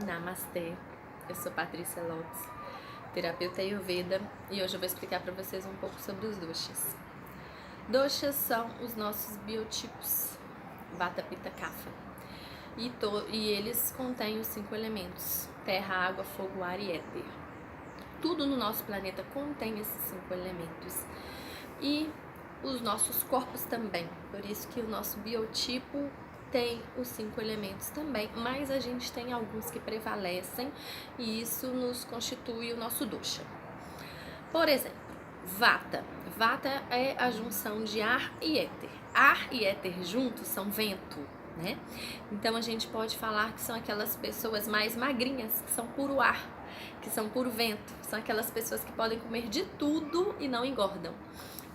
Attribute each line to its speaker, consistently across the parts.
Speaker 1: Namastê, eu sou Patrícia Lopes, terapeuta Ayurveda, e hoje eu vou explicar para vocês um pouco sobre os doshas. Doshas são os nossos biotipos, Vata, Pitta, Kapha, e eles contêm os 5 elementos, terra, água, fogo, ar e éter. Tudo no nosso planeta contém esses 5 elementos, e os nossos corpos também, por isso que o nosso biotipo tem os 5 elementos também, mas a gente tem alguns que prevalecem e isso nos constitui o nosso dosha. Por exemplo, Vata. Vata é a junção de ar e éter. Ar e éter juntos são vento, né? Então a gente pode falar que são aquelas pessoas mais magrinhas, que são puro ar, que são puro vento. São aquelas pessoas que podem comer de tudo e não engordam.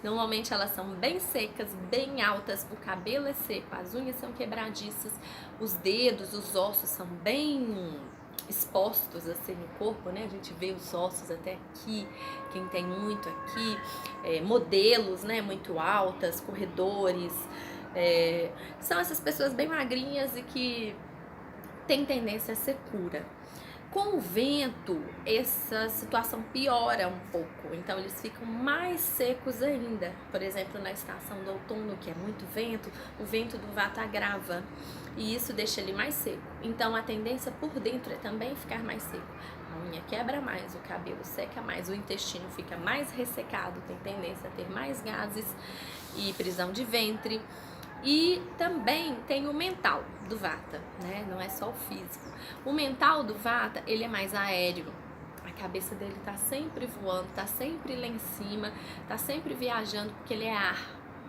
Speaker 1: Normalmente elas são bem secas, bem altas, o cabelo é seco, as unhas são quebradiças, os dedos, os ossos são bem expostos assim no corpo, né? A gente vê os ossos até aqui, quem tem muito aqui, modelos, né? Muito altas, corredores, são essas pessoas bem magrinhas e que têm tendência a ser secura. Com o vento, essa situação piora um pouco, então eles ficam mais secos ainda. Por exemplo, na estação do outono, que é muito vento, o vento do Vata agrava e isso deixa ele mais seco. Então a tendência por dentro é também ficar mais seco. A unha quebra mais, o cabelo seca mais, o intestino fica mais ressecado, tem tendência a ter mais gases e prisão de ventre. E também tem o mental do Vata, né? Não é só o físico. O mental do Vata, ele é mais aéreo. A cabeça dele tá sempre voando, tá sempre lá em cima, tá sempre viajando, porque ele é ar.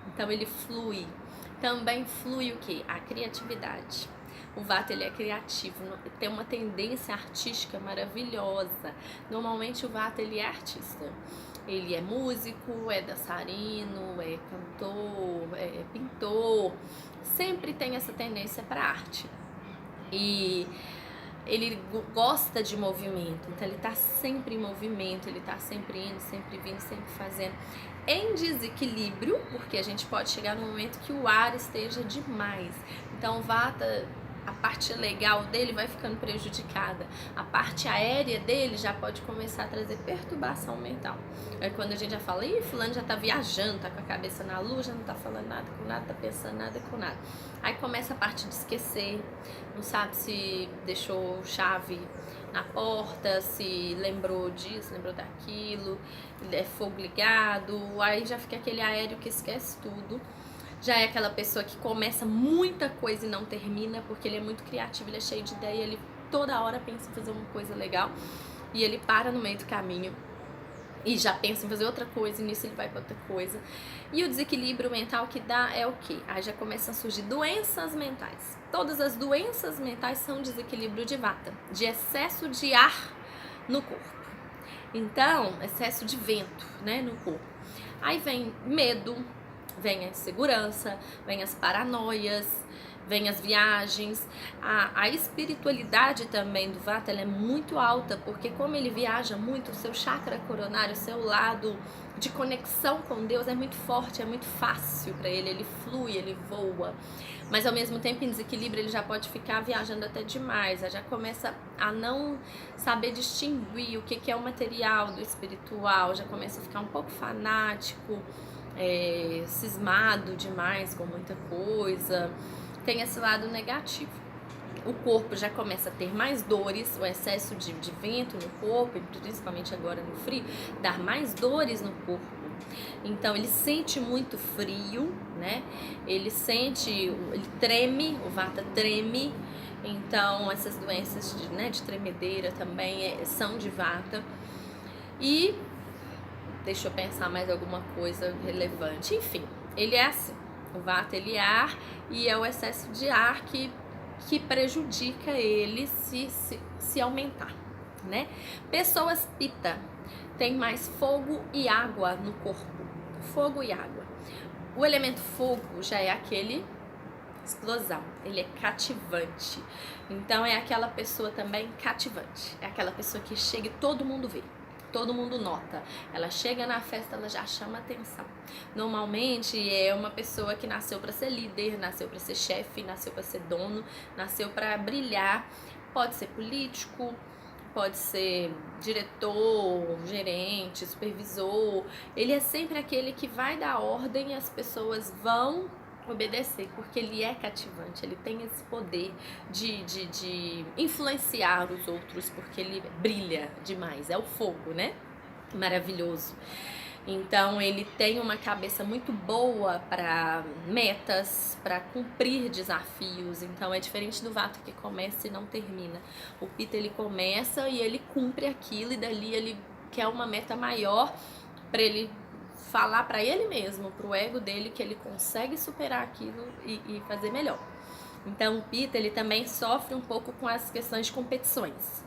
Speaker 1: Então ele flui. Também flui o quê? A criatividade. O Vata, ele é criativo, tem uma tendência artística maravilhosa. Normalmente o Vata, ele é artista. Ele é músico, é dançarino, é cantor, é pintor. Sempre tem essa tendência para arte. E ele gosta de movimento, então ele tá sempre em movimento, ele tá sempre indo, sempre vindo, sempre fazendo. Em desequilíbrio, porque a gente pode chegar no momento que o ar esteja demais. Então o Vata, a parte legal dele vai ficando prejudicada. A parte aérea dele já pode começar a trazer perturbação mental. É quando a gente já fala, ih, fulano já tá viajando, tá com a cabeça na lua, já não tá falando nada com nada, tá pensando nada com nada. Aí começa a parte de esquecer, não sabe se deixou chave na porta, se lembrou disso, lembrou daquilo, é fogo ligado, aí já fica aquele aéreo que esquece tudo. Já é aquela pessoa que começa muita coisa e não termina, porque ele é muito criativo, ele é cheio de ideia, ele toda hora pensa em fazer uma coisa legal e ele para no meio do caminho e já pensa em fazer outra coisa e nisso ele vai para outra coisa. E o desequilíbrio mental que dá é o quê? Aí já começam a surgir doenças mentais. Todas as doenças mentais são desequilíbrio de Vata, de excesso de ar no corpo. Então, excesso de vento, né, no corpo. Aí vem medo, vem a insegurança, vem as paranoias, vem as viagens. A espiritualidade também do Vata, ela é muito alta, porque como ele viaja muito, o seu chakra coronário, o seu lado de conexão com Deus é muito forte, é muito fácil para ele flui, ele voa. Mas ao mesmo tempo, em desequilíbrio, ele já pode ficar viajando até demais, já começa a não saber distinguir o que é o material do espiritual, já começa a ficar um pouco fanático, cismado demais com muita coisa. Tem esse lado negativo. O corpo já começa a ter mais dores, o excesso de vento no corpo, principalmente agora no frio, dá mais dores no corpo. Então ele sente muito frio, né? Ele treme, o Vata treme. Então essas doenças de tremedeira também são de Vata. E deixa eu pensar mais alguma coisa relevante. Enfim, ele é assim. O Vata, ele é ar e é o excesso de ar que prejudica ele se aumentar, né? Pessoas Pitta tem mais fogo e água no corpo. Fogo e água. O elemento fogo já é aquele explosão, ele é cativante. Então é aquela pessoa também cativante. É aquela pessoa que chega e todo mundo vê. todo mundo nota. Ela chega na festa, ela já chama atenção. Normalmente é uma pessoa que nasceu para ser líder, nasceu para ser chefe, nasceu para ser dono, nasceu para brilhar. Pode ser político, pode ser diretor, gerente, supervisor. Ele é sempre aquele que vai dar ordem e as pessoas vão obedecer, porque ele é cativante, ele tem esse poder de influenciar os outros, porque ele brilha demais, é o fogo, né? Maravilhoso. Então ele tem uma cabeça muito boa para metas, para cumprir desafios. Então é diferente do Vata, que começa e não termina. O Pitta, ele começa e ele cumpre aquilo, e dali ele quer uma meta maior para ele falar para ele mesmo, para o ego dele, que ele consegue superar aquilo e fazer melhor. Então o Pitta, ele também sofre um pouco com as questões de competições.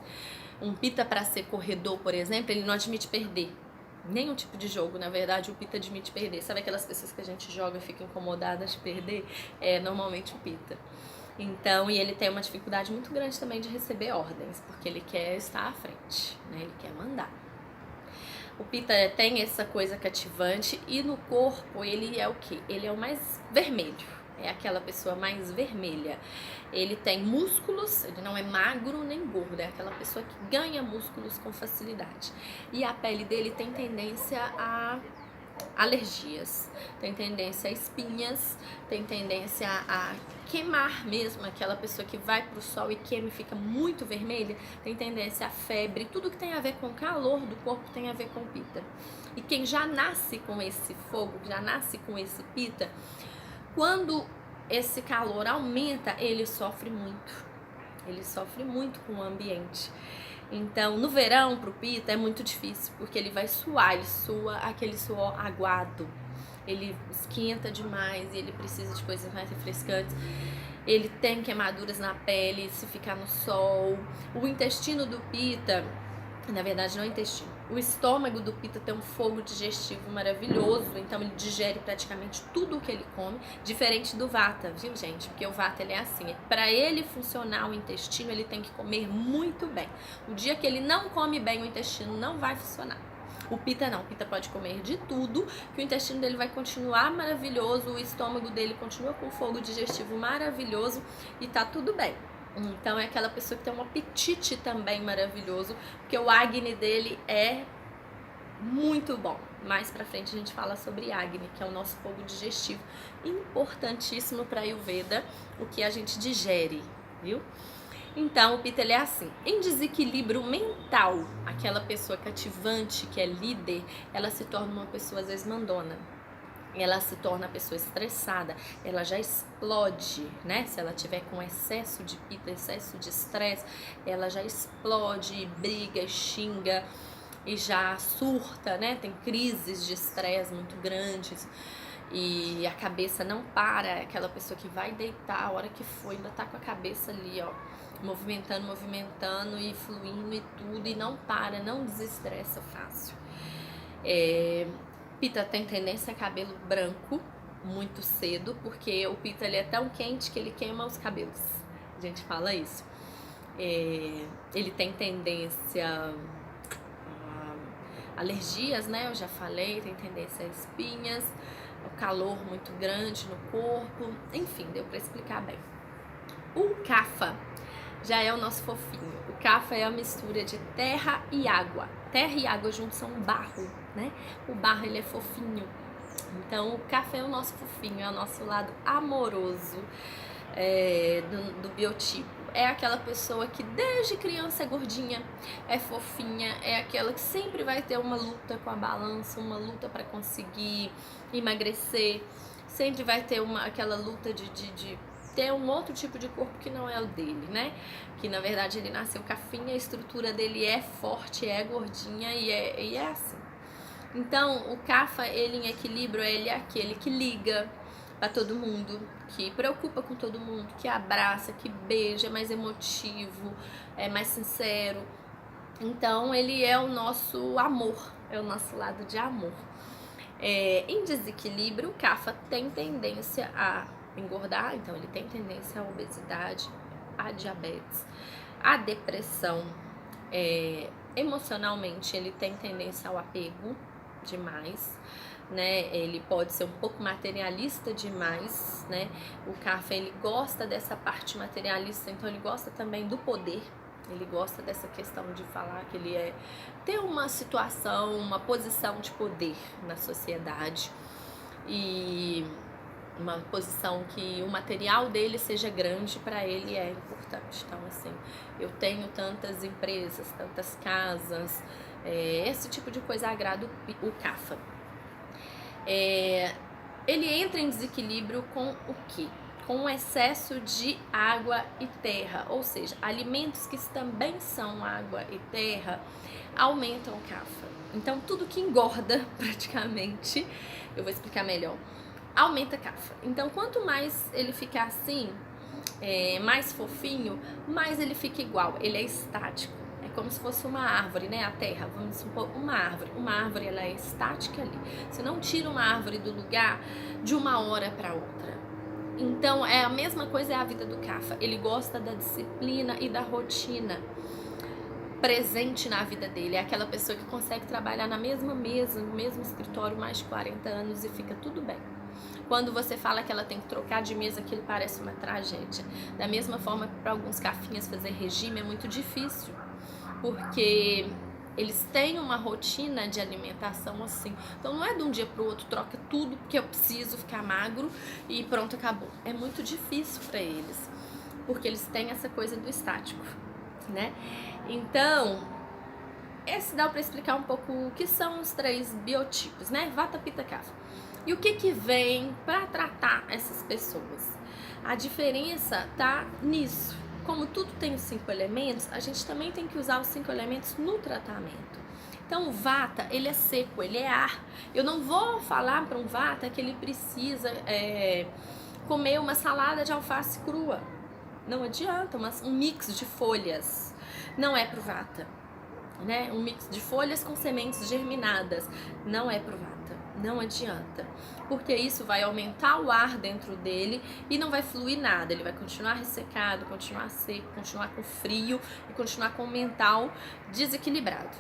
Speaker 1: Um Pitta, para ser corredor, por exemplo, ele não admite perder. Nenhum tipo de jogo, na verdade, o Pitta admite perder. Sabe aquelas pessoas que a gente joga e fica incomodadas de perder? É normalmente o Pitta. Então, e ele tem uma dificuldade muito grande também de receber ordens, porque ele quer estar à frente, né? Ele quer mandar. O Pitta tem essa coisa cativante, e no corpo ele é o quê? Ele é o mais vermelho. É aquela pessoa mais vermelha. Ele tem músculos, ele não é magro nem gordo, é aquela pessoa que ganha músculos com facilidade. E a pele dele tem tendência a alergias, tem tendência a espinhas, tem tendência a queimar mesmo. Aquela pessoa que vai pro sol e queima e fica muito vermelha, tem tendência a febre. Tudo que tem a ver com o calor do corpo tem a ver com o Pitta. E quem já nasce com esse fogo, já nasce com esse Pitta, quando esse calor aumenta, ele sofre muito. Ele sofre muito com o ambiente. Então, no verão, pro Pitta é muito difícil, porque ele vai suar, ele sua aquele suor aguado. Ele esquenta demais e ele precisa de coisas mais refrescantes. Ele tem queimaduras na pele se ficar no sol. O intestino do Pitta, na verdade não é intestino, o estômago do Pitta tem um fogo digestivo maravilhoso, então ele digere praticamente tudo o que ele come, diferente do Vata, viu, gente? Porque o Vata, ele é assim, para ele funcionar o intestino, ele tem que comer muito bem. O dia que ele não come bem, o intestino não vai funcionar. O Pitta não, o Pitta pode comer de tudo, que o intestino dele vai continuar maravilhoso, o estômago dele continua com fogo digestivo maravilhoso e tá tudo bem. Então é aquela pessoa que tem um apetite também maravilhoso, porque o Agni dele é muito bom. Mais pra frente a gente fala sobre Agni, que é o nosso fogo digestivo, importantíssimo para Ayurveda, o que a gente digere, viu? Então o Pitta, ele é assim, em desequilíbrio mental, aquela pessoa cativante que é líder, ela se torna uma pessoa às vezes mandona. Ela se torna a pessoa estressada, ela já explode, né? Se ela tiver com excesso de Pitta, excesso de estresse, ela já explode, briga, xinga e já surta, né? Tem crises de estresse muito grandes e a cabeça não para, é aquela pessoa que vai deitar a hora que for, ainda tá com a cabeça ali, ó, movimentando e fluindo e tudo, e não para, não desestressa fácil. Pitta tem tendência a cabelo branco muito cedo, porque o Pitta, ele é tão quente que ele queima os cabelos. A gente fala isso. Ele tem tendência a alergias, né? Eu já falei, tem tendência a espinhas, o calor muito grande no corpo. Enfim, deu pra explicar bem. O Kapha já é o nosso fofinho. O Kapha é a mistura de terra e água. Terra e água juntos são barro, né? O barro, ele é fofinho. Então o Kapha é o nosso fofinho, é o nosso lado amoroso do biotipo. É aquela pessoa que desde criança é gordinha, é fofinha, é aquela que sempre vai ter uma luta com a balança, uma luta para conseguir emagrecer, sempre vai ter aquela luta de ter um outro tipo de corpo que não é o dele, né? Que na verdade ele nasceu cafinha, a estrutura dele é forte, é gordinha e é assim. Então o Kapha, ele em equilíbrio, ele é aquele que liga pra todo mundo, que preocupa com todo mundo, que abraça, que beija, é mais emotivo, é mais sincero. Então ele é o nosso amor, é o nosso lado de amor. Em desequilíbrio, o Kapha tem tendência a engordar, então ele tem tendência à obesidade, à diabetes, à depressão, emocionalmente ele tem tendência ao apego demais, né? Ele pode ser um pouco materialista demais, né? O Kapha, ele gosta dessa parte materialista, então ele gosta também do poder. Ele gosta dessa questão de falar que ele ter uma situação, uma posição de poder na sociedade e uma posição que o material dele seja grande, para ele é importante. Então, assim, eu tenho tantas empresas, tantas casas, esse tipo de coisa agrada o Kapha. Ele entra em desequilíbrio com o quê? Com o excesso de água e terra, ou seja, alimentos que também são água e terra aumentam o Kapha. Então, tudo que engorda, praticamente, eu vou explicar melhor, aumenta Kapha. Então, quanto mais ele ficar assim, mais fofinho, mais ele fica igual, ele é estático. É como se fosse uma árvore, né? A terra, vamos supor, uma árvore ela é estática ali. Você não tira uma árvore do lugar de uma hora para outra. Então, a mesma coisa é a vida do Kapha. Ele gosta da disciplina e da rotina presente na vida dele. É aquela pessoa que consegue trabalhar na mesma mesa, no mesmo escritório mais de 40 anos e fica tudo bem. Quando você fala que ela tem que trocar de mesa, aquilo parece uma tragédia. Da mesma forma, para alguns cafinhas fazer regime é muito difícil, porque eles têm uma rotina de alimentação assim. Então não é de um dia para o outro, troca tudo porque eu preciso ficar magro e pronto, acabou. É muito difícil para eles, porque eles têm essa coisa do estático, né? Então, esse dá para explicar um pouco o que são os 3 biotipos, né? Vata, Pitta, Kapha. E o que vem para tratar essas pessoas? A diferença tá nisso. Como tudo tem os 5 elementos, a gente também tem que usar os 5 elementos no tratamento. Então, o Vata, ele é seco, ele é ar. Eu não vou falar para um Vata que ele precisa comer uma salada de alface crua. Não adianta, um mix de folhas. Não é pro Vata, né? Um mix de folhas com sementes germinadas. Não é pro Vata. Não adianta, porque isso vai aumentar o ar dentro dele e não vai fluir nada. Ele vai continuar ressecado, continuar seco, continuar com frio e continuar com o mental desequilibrado.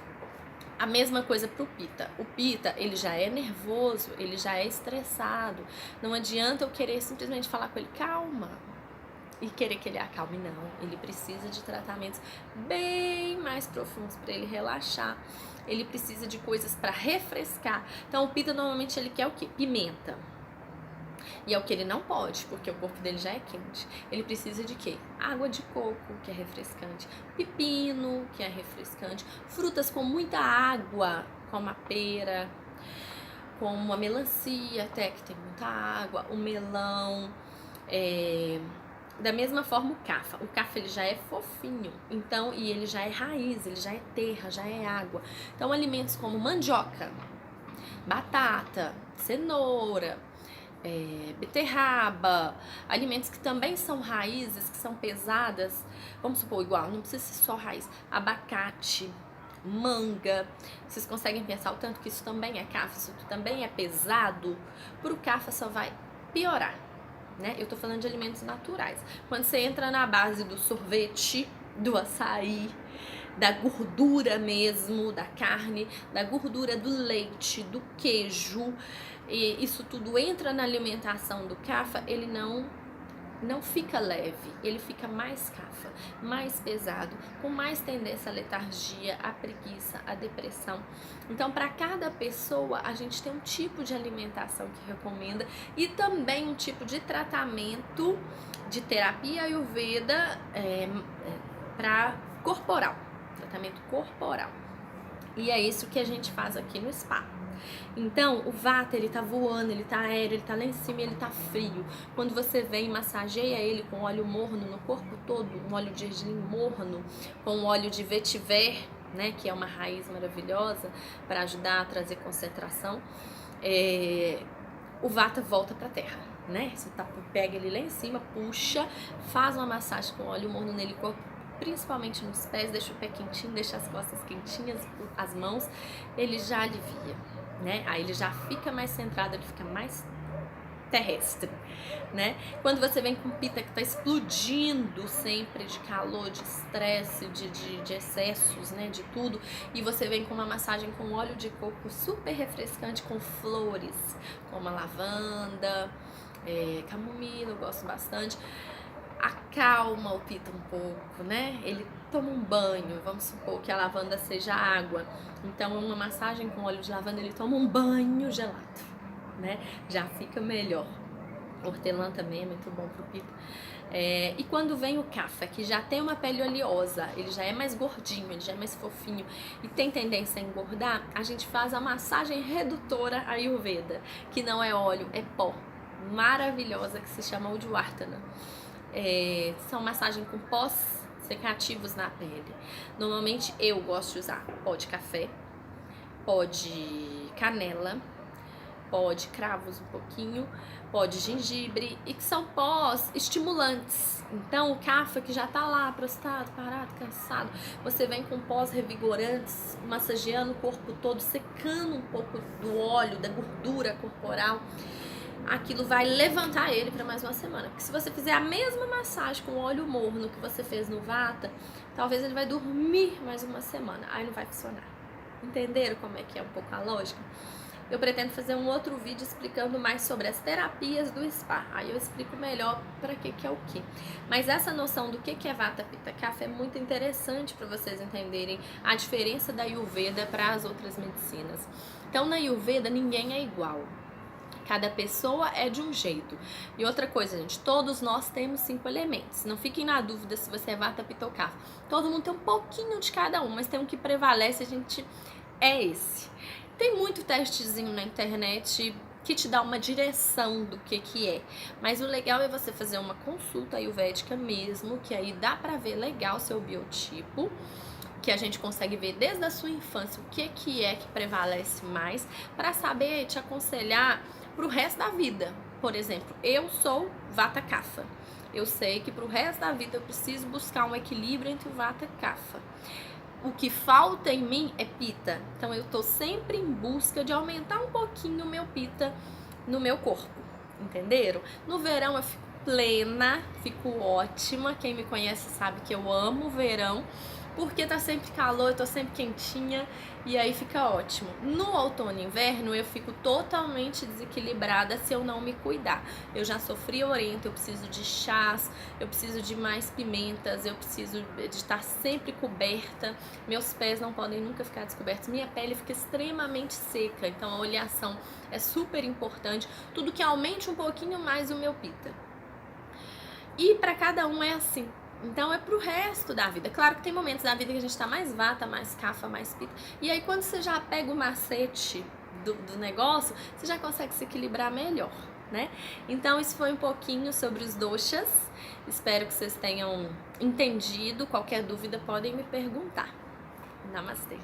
Speaker 1: A mesma coisa pro Pitta. O Pitta, ele já é nervoso, ele já é estressado. Não adianta eu querer simplesmente falar com ele, calma, e querer que ele acalme, não. Ele precisa de tratamentos bem mais profundos para ele relaxar. Ele precisa de coisas para refrescar. Então, o Pitta normalmente ele quer o quê? Pimenta. E é o que ele não pode, porque o corpo dele já é quente. Ele precisa de quê? Água de coco, que é refrescante. Pepino, que é refrescante. Frutas com muita água, como a pera, como a melancia, até que tem muita água. O melão, Da mesma forma o Kapha. O Kapha ele já é fofinho, então, e ele já é raiz, ele já é terra, já é água. Então, alimentos como mandioca, batata, cenoura, beterraba, alimentos que também são raízes, que são pesadas, vamos supor igual, não precisa ser só raiz, abacate, manga, vocês conseguem pensar o tanto que isso também é Kapha, isso também é pesado, pro Kapha só vai piorar. Né? Eu tô falando de alimentos naturais. Quando você entra na base do sorvete, do açaí, da gordura mesmo, da carne, da gordura do leite, do queijo, e isso tudo entra na alimentação do Kapha, ele não fica leve, ele fica mais Kapha, mais pesado, com mais tendência à letargia, à preguiça, à depressão. Então, para cada pessoa, a gente tem um tipo de alimentação que recomenda e também um tipo de tratamento de terapia Ayurveda para corporal, tratamento corporal. E é isso que a gente faz aqui no spa. Então, o Vata, ele tá voando, ele tá aéreo, ele tá lá em cima e ele tá frio. Quando você vem e massageia ele com óleo morno no corpo todo, um óleo de gergelim morno, com óleo de vetiver, né, que é uma raiz maravilhosa para ajudar a trazer concentração, o Vata volta pra terra, né? Você pega ele lá em cima, puxa, faz uma massagem com óleo morno nele, principalmente nos pés, deixa o pé quentinho, deixa as costas quentinhas, as mãos, ele já alivia, né? Aí ele já fica mais centrado, ele fica mais terrestre, né? Quando você vem com pita que tá explodindo sempre de calor, de estresse, de excessos, né? De tudo, e você vem com uma massagem com óleo de coco super refrescante, com flores, como a lavanda, camomila, eu gosto bastante. Acalma o pita um pouco, né? Ele toma um banho, vamos supor que a lavanda seja água. Então, uma massagem com óleo de lavanda, ele toma um banho gelado, né? Já fica melhor. Hortelã também é muito bom pro pita. E quando vem o cafa, que já tem uma pele oleosa, ele já é mais gordinho, ele já é mais fofinho e tem tendência a engordar, a gente faz a massagem redutora Ayurveda, que não é óleo, é pó. Maravilhosa, que se chama Udvartana. São massagens com pós secativos na pele. Normalmente eu gosto de usar pó de café, pó de canela, pó de cravos um pouquinho, pó de gengibre, e que são pós estimulantes. Então o cafa que já tá lá prostrado, parado, cansado, você vem com pós revigorantes, massageando o corpo todo, secando um pouco do óleo, da gordura corporal. Aquilo vai levantar ele para mais uma semana. Porque se você fizer a mesma massagem com óleo morno que você fez no Vata, talvez ele vai dormir mais uma semana. Aí não vai funcionar. Entenderam como é que é um pouco a lógica? Eu pretendo fazer um outro vídeo explicando mais sobre as terapias do spa. Aí eu explico melhor para que é o que. Mas essa noção do que é Vata, Pitta, Kapha é muito interessante para vocês entenderem a diferença da Ayurveda para as outras medicinas. Então na Ayurveda ninguém é igual. Cada pessoa é de um jeito. E outra coisa, gente, todos nós temos 5 elementos. Não fiquem na dúvida se você é Vata, Pitta ou Kapha. Todo mundo tem um pouquinho de cada um, mas tem um que prevalece, a gente é esse. Tem muito testezinho na internet que te dá uma direção do que é. Mas o legal é você fazer uma consulta ayurvédica mesmo, que aí dá pra ver legal seu biotipo, que a gente consegue ver desde a sua infância o que é que prevalece mais, para saber te aconselhar pro resto da vida. Por exemplo, eu sou Vata Kapha. Eu sei que pro resto da vida eu preciso buscar um equilíbrio entre o Vata e Kapha. O que falta em mim é Pitta. Então eu tô sempre em busca de aumentar um pouquinho o meu Pitta no meu corpo. Entenderam? No verão eu fico plena, fico ótima. Quem me conhece sabe que eu amo o verão, porque tá sempre calor, eu tô sempre quentinha e aí fica ótimo. No outono e inverno eu fico totalmente desequilibrada se eu não me cuidar. Eu já sofri oriento, eu preciso de chás, eu preciso de mais pimentas, eu preciso de estar sempre coberta. Meus pés não podem nunca ficar descobertos, minha pele fica extremamente seca, então a oleação é super importante. Tudo que aumente um pouquinho mais o meu Pitta. E para cada um é assim. Então é pro resto da vida. Claro que tem momentos da vida que a gente tá mais Vata, mais Kapha, mais Pitta. E aí quando você já pega o macete do negócio, você já consegue se equilibrar melhor, né? Então isso foi um pouquinho sobre os doshas. Espero que vocês tenham entendido. Qualquer dúvida podem me perguntar. Namastê.